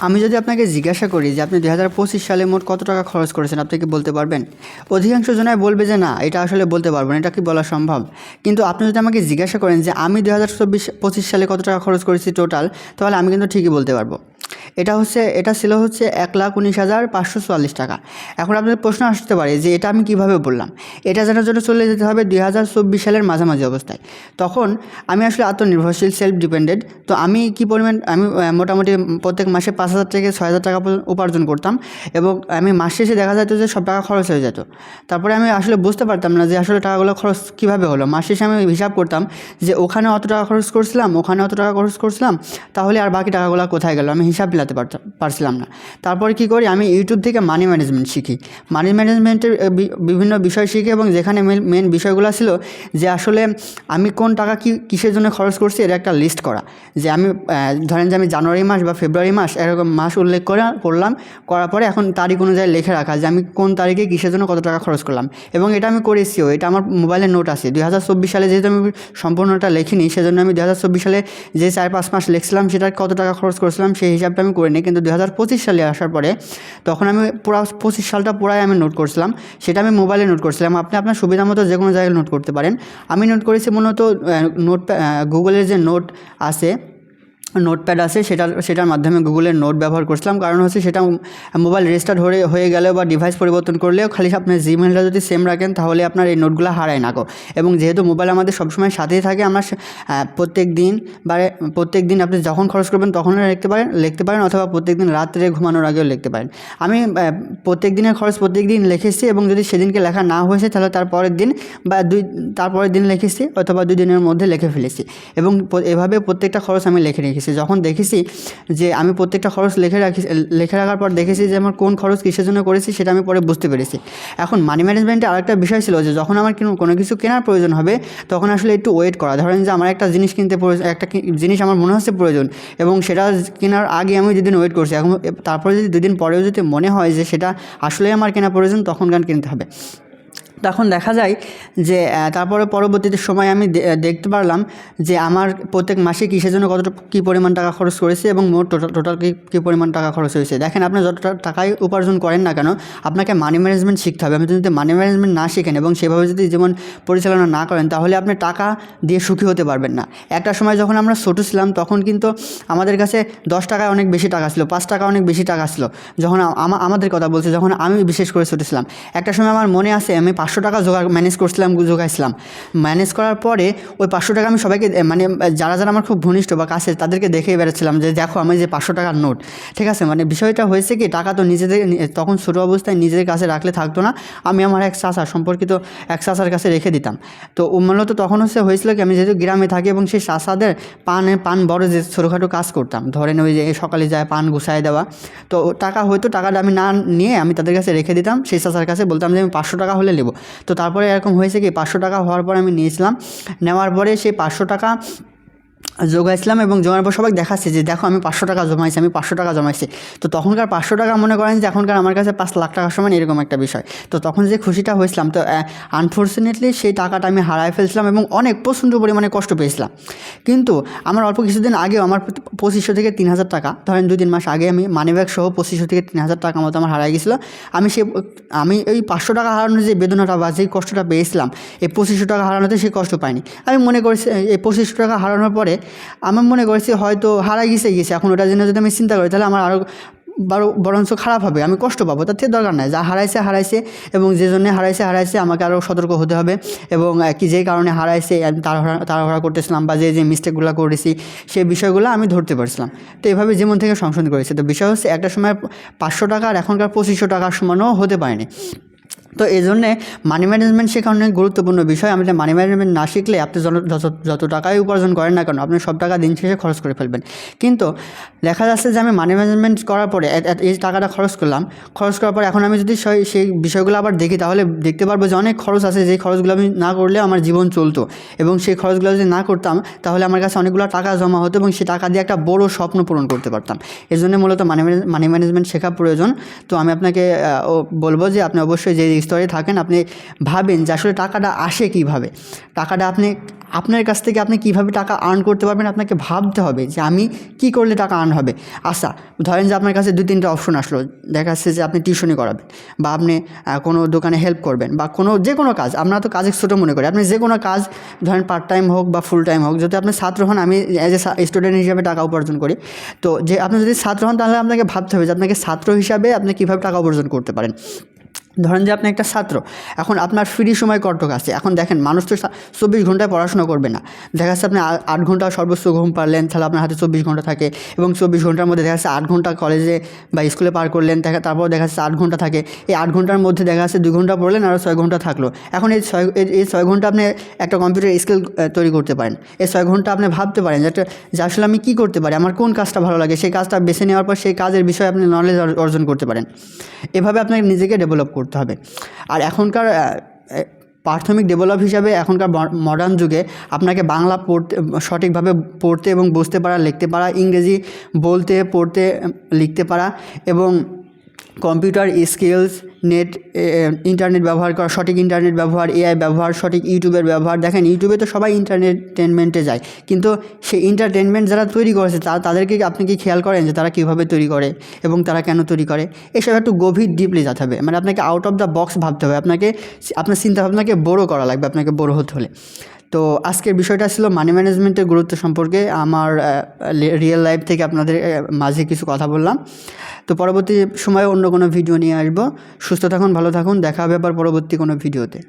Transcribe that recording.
আমি যদি আপনাকে জিজ্ঞাসা করি যে আপনি 2025 সালে মোট কত টাকা খরচ করেছেন, আপনি কি বলতে পারবেন? অধিকাংশ জনাই বলবে যে না, এটা আসলে বলতে পারবো না, এটা কি বলা সম্ভব? কিন্তু আপনি যদি আমাকে জিজ্ঞাসা করেন যে আমি 2025 সালে কত টাকা খরচ করেছি টোটাল, তাহলে আমি কিন্তু ঠিকই বলতে পারবো। এটা ছিল 1,19,544 টাকা। এখন আপনাদের প্রশ্ন আসতে পারে যে এটা আমি কিভাবে বললাম। এটা জানার জন্য চলে যেতে হবে 2024 সালের মাঝামাঝি অবস্থায়। তখন আমি আসলে আত্মনির্ভরশীল, সেলফ ডিপেন্ডেন্ট। তো আমি কি পরিমাণ আমি মোটামুটি প্রত্যেক মাসে 5,000 থেকে 6,000 টাকা পর্যন্ত উপার্জন করতাম, এবং আমি মাস শেষে দেখা যেত যে সব টাকা খরচ হয়ে যেত। তারপরে আমি আসলে বুঝতে পারতাম না যে আসলে টাকাগুলো খরচ কীভাবে হলো। মাস শেষে আমি হিসাব করতাম যে ওখানে অত টাকা খরচ করছিলাম, ওখানে অত টাকা খরচ করছিলাম, তাহলে আর বাকি টাকাগুলো কোথায় গেল, আমি হিসাব মিলাতে পারছিলাম না। তারপরে কী করি, আমি ইউটিউব থেকে মানি ম্যানেজমেন্ট শিখি। মানি ম্যানেজমেন্টের বিভিন্ন বিষয় শিখি, এবং যেখানে মেন বিষয়গুলো ছিল যে আসলে আমি কোন টাকা কিসের জন্য খরচ করছি এর একটা লিস্ট করা। যে আমি ধরেন যে আমি জানুয়ারি মাস বা ফেব্রুয়ারি মাস এরকম মাস উল্লেখ করার পরে এখন তারিখ অনুযায়ী লিখে রাখা যে আমি কোন তারিখে কিসের জন্য কত টাকা খরচ করলাম। এবং এটা আমি করেছিও, এটা আমার মোবাইলে নোট আছে। 2024 সালে যেহেতু আমি সম্পূর্ণটা লিখিনি, সেজন্য আমি 2024 সালে যে 4-5 মাস লিখছিলাম সেটার কত টাকা খরচ করেছিলাম সেই হিসাবটা আমি করিনি। কিন্তু 2025 সালে আসার পরে তখন আমি পুরো 25 সালটা পুরাই আমি নোট করছিলাম, সেটা আমি মোবাইলে নোট করছিলাম। আপনি আপনার সুবিধা মতো যে কোনো জায়গায় নোট করতে পারেন। আমি নোট করেছি মূলত গুগলের যে নোট আছে, নোটপ্যাড আছে, সেটার মাধ্যমে গুগলের নোট ব্যবহার করছিলাম। কারণ হচ্ছে সেটা মোবাইল রেজিস্টার্ড হয়ে গেলেও বা ডিভাইস পরিবর্তন করলেও খালি আপনার জিমেলটা যদি সেম রাখেন তাহলে আপনার এই নোটগুলো হারায় না গো। এবং যেহেতু মোবাইল আমাদের সবসময় সাথেই থাকে, আমরা প্রত্যেক দিন আপনি যখন খরচ করবেন তখন লিখতে পারেন, অথবা প্রত্যেক দিন রাত্রে ঘুমানোর আগেও লিখতে পারেন। আমি প্রত্যেক দিনের খরচ প্রত্যেক দিন লিখেছি, এবং যদি সেদিনকে লেখা না হয়েছে তাহলে তারপরের দিন লিখেছি, অথবা 2 দিনের মধ্যে লিখে ফেলেছি। এবং এভাবে প্রত্যেকটা খরচ আমি লিখে রেখেছি। যখন দেখেছি যে আমি প্রত্যেকটা খরচ লিখে রাখার পর দেখেছি যে আমার কোন খরচ কিসের জন্য করেছি, সেটা আমি পরে বুঝতে পেরেছি। এখন মানি ম্যানেজমেন্টে আরেকটা বিষয় ছিল যে যখন আমার কোনো কিছু কেনার প্রয়োজন হবে তখন আসলে একটু ওয়েট করা। ধরেন যে আমার একটা জিনিস একটা জিনিস আমার মনে হচ্ছে প্রয়োজন, এবং সেটা কেনার আগে আমি 2 দিন ওয়েট করছি। এখন তারপরে যদি 2 দিন পরেও যদি মনে হয় যে সেটা আসলেই আমার কেনা প্রয়োজন, তখন কিনতে হবে। তখন দেখা যায় যে তারপরে পরবর্তীতে সময় আমি দেখতে পারলাম যে আমার প্রত্যেক মাসে কিসের জন্য কী পরিমাণ টাকা খরচ করেছে, এবং মোট টোটাল কী পরিমাণ টাকা খরচ হয়েছে। দেখেন, আপনি যত টাকাই উপার্জন করেন না কেন, আপনাকে মানি ম্যানেজমেন্ট শিখতে হবে। আপনি যদি মানি ম্যানেজমেন্ট না শিখেন এবং সেভাবে যদি জীবন পরিচালনা না করেন, তাহলে আপনি টাকা দিয়ে সুখী হতে পারবেন না। একটা সময় যখন আমরা ছোটো ছিলাম তখন কিন্তু আমাদের কাছে 10 টাকায় অনেক বেশি টাকা ছিল, 5 টাকা অনেক বেশি টাকা ছিল। যখন আমাদের কথা বলছি, যখন আমি বিশেষ করে ছোটো ছিলাম, একটা সময় আমার মনে আছে আমি 500 টাকা জোগাইছিলাম। ম্যানেজ করার পরে ওই 500 টাকা আমি সবাইকে, মানে যারা আমার খুব ঘনিষ্ঠ বা কাছের, তাদেরকে দেখেই বেড়াচ্ছিলাম যে দেখো আমি যে 500 টাকার নোট। ঠিক আছে, মানে বিষয়টা হয়েছে কি, টাকা তো তখন ছোটো অবস্থায় নিজেদের কাছে রাখলে থাকতো না। আমি আমার সম্পর্কিত এক চাচার কাছে রেখে দিতাম। তো মূলত তখন হয়েছিল কি, আমি যেহেতু গ্রামে থাকি এবং সেই চাচাদের পান বড় যে ছোটোখাটো কাজ করতাম, ধরেন ওই যে সকালে যায় পান গুছায় দেওয়া। তো টাকাটা আমি না নিয়ে আমি তাদের কাছে রেখে দিতাম। সেই চাচার কাছে বলতাম যে আমি 500 টাকা হলে নেবো। তো তারপরে এরকম হয়েছে কি, 500 টাকা হওয়ার পর আমি নিয়েছিলাম। নেওয়ার পরে সেই 500 টাকা জোগাইছিলাম, এবং জমার পর সবাই দেখাচ্ছে যে দেখো আমি 500 টাকা জমাইছি। তো তখনকার 500 টাকা মনে করেন যে এখনকার আমার কাছে 5 লাখ টাকার সমান, এরকম একটা বিষয়। তো তখন যে খুশিটা হয়েছিলাম, তো আনফর্চুনেটলি সেই টাকাটা আমি হারাই ফেলছিলাম, এবং প্রচণ্ড পরিমাণে কষ্ট পেয়েছিলাম। কিন্তু আমার অল্প কিছুদিন আগেও আমার 2500 থেকে 3000 টাকা, ধরেন 2-3 মাস আগে আমি মানিব্যাগ সহ 2500 থেকে 3000 টাকা মতো আমার হারাই গেছিলো। আমি এই 500 টাকা হারানোর যে বেদনাটা বা যেই কষ্টটা পেয়েছিলাম, এই 2500 টাকা হারানোতে সেই কষ্ট পাইনি। আমি মনে করেছি এই 2500 টাকা হারানোর পরে আমি মনে করেছি হয়তো হারাই গেছে, এখন ওটার জন্য যদি আমি চিন্তা করি তাহলে আমার আরও বরঞ্চ খারাপ হবে, আমি কষ্ট পাবো। তার থেকে দরকার নাই, যা হারাইছে, এবং যে জন্য হারাইছে আমাকে আরও সতর্ক হতে হবে। এবং যেই কারণে হারাইছে আমি তাড়াহুড়া করতেছিলাম, বা যে মিস্টেকগুলো করেছি সেই বিষয়গুলো আমি ধরতে পারছিলাম। তো এভাবে জীবন থেকে সংশোধন করেছি। তো বিষয় হচ্ছে, একটা সময় 500 টাকা আর এখনকার 2500 টাকার সমানও হতে পারেনি। তো এই জন্যে মানি ম্যানেজমেন্ট শেখা অনেক গুরুত্বপূর্ণ বিষয়। আপনি মানি ম্যানেজমেন্ট না শিখলে আপনি যত টাকাই উপার্জন করেন না কেন, আপনি সব টাকা দিন শেষে খরচ করে ফেলবেন। কিন্তু দেখা যাচ্ছে যে আমি মানি ম্যানেজমেন্ট করার পরে এই টাকাটা খরচ করার পর এখন আমি যদি সেই বিষয়গুলো আবার দেখি, তাহলে দেখতে পারবো যে অনেক খরচ আছে, যেই খরচগুলো আমি না করলে আমার জীবন চলতো, এবং সেই খরচগুলো যদি না করতাম তাহলে আমার কাছে অনেকগুলো টাকা জমা হতো, এবং সেই টাকা দিয়ে একটা বড় স্বপ্ন পূরণ করতে পারতাম। এই জন্য মূলত মানি ম্যানেজমেন্ট শেখা প্রয়োজন। তো আমি আপনাকে বলবো যে আপনি অবশ্যই যে স্তরে থাকেন আপনি ভাবেন যে আসলে টাকাটা আসে কীভাবে, টাকাটা আপনার কাছ থেকে আপনি কীভাবে টাকা আর্ন করতে পারবেন আপনাকে ভাবতে হবে যে আমি কি করলে টাকা আর্ন হবে। আচ্ছা ধরেন যে আপনার কাছে 2-3টে অপশন আসলো, দেখা যাচ্ছে যে আপনি টিউশনি করাবেন বা আপনি কোনো দোকানে হেল্প করবেন বা যে কোনো কাজ, আমরা তো কাজে ছোটো মনে করি, আপনি যে কোনো কাজ ধরেন পার্ট টাইম হোক বা ফুল টাইম হোক, যদি আপনি ছাত্র হন, আমি অ্যাজ এ স্টুডেন্ট হিসাবে টাকা উপার্জন করি, তো যে আপনি যদি ছাত্র হন তাহলে আপনাকে ভাবতে হবে যে আপনাকে ছাত্র হিসাবে আপনি কীভাবে টাকা উপার্জন করতে পারেন। ধরেন যে আপনি একটা ছাত্র, এখন আপনার ফ্রি সময় কতটুকু আছে, এখন দেখেন মানুষ তো 24 ঘন্টায় পড়াশোনা করবে না, দেখা যাচ্ছে আপনি 8 ঘন্টা সর্বোচ্চ ঘুম পারলেন, তাহলে আপনার হাতে 24 ঘন্টা থাকে এবং 24 ঘন্টার মধ্যে দেখা যাচ্ছে 8 ঘন্টা কলেজে বা স্কুলে পার করলেন, তারপর দেখা যাচ্ছে 8 ঘন্টা থাকে, এই 8 ঘন্টার মধ্যে দেখা যাচ্ছে 2 ঘন্টা পড়লেন আর 6 ঘন্টা থাকলো। এখন এই 6 ঘন্টা আপনি একটা কম্পিউটার স্কিল তৈরি করতে পারেন, এই 6 ঘন্টা আপনি ভাবতে পারেন যে আসলে আমি কী করতে পারি, আমার কোন কাজটা ভালো লাগে, সেই কাজটা বেছে নেওয়ার পর সেই কাজের বিষয়ে আপনি নলেজ অর্জন করতে পারেন। এভাবে আপনাকে নিজেকে ডেভেলপ করতে হবে। আর এখনকার প্রাথমিক ডেভেলপ হিসাবে এখনকার মডার্ন যুগে আপনাকে বাংলা সঠিকভাবে পড়তে এবং বুঝতে পারা, লিখতে পারা, ইংরেজি বলতে, পড়তে, লিখতে পারা এবং কম্পিউটার স্কিলস, ইন্টারনেট ব্যবহার করা, সঠিক ইন্টারনেট ব্যবহার, এআই ব্যবহার, সঠিক ইউটিউবের ব্যবহার। দেখেন ইউটিউবে তো সবাই এন্টারটেনমেন্টে যায়, কিন্তু সেই এন্টারটেনমেন্ট যারা তৈরি করেছে তাদেরকে আপনি কি খেয়াল করেন যে তারা কীভাবে তৈরি করে এবং তারা কেন তৈরি করে? এসব একটু গভীর ডিপলি যেতে হবে, মানে আপনাকে আউট অফ দ্য বক্স ভাবতে হবে, আপনার চিন্তাভাবনাকে বড়ো করা লাগবে আপনাকে বড়ো হতে হলে। তো আজকের বিষয়টা ছিল মানি ম্যানেজমেন্টের গুরুত্ব সম্পর্কে, আমার রিয়েল লাইফ থেকে আপনাদের মাঝে কিছু কথা বললাম। তো পরবর্তী সময়ে অন্য কোনো ভিডিও নিয়ে আসবো। সুস্থ থাকুন, ভালো থাকুন, দেখা হবে আবার পরবর্তী কোনো ভিডিওতে।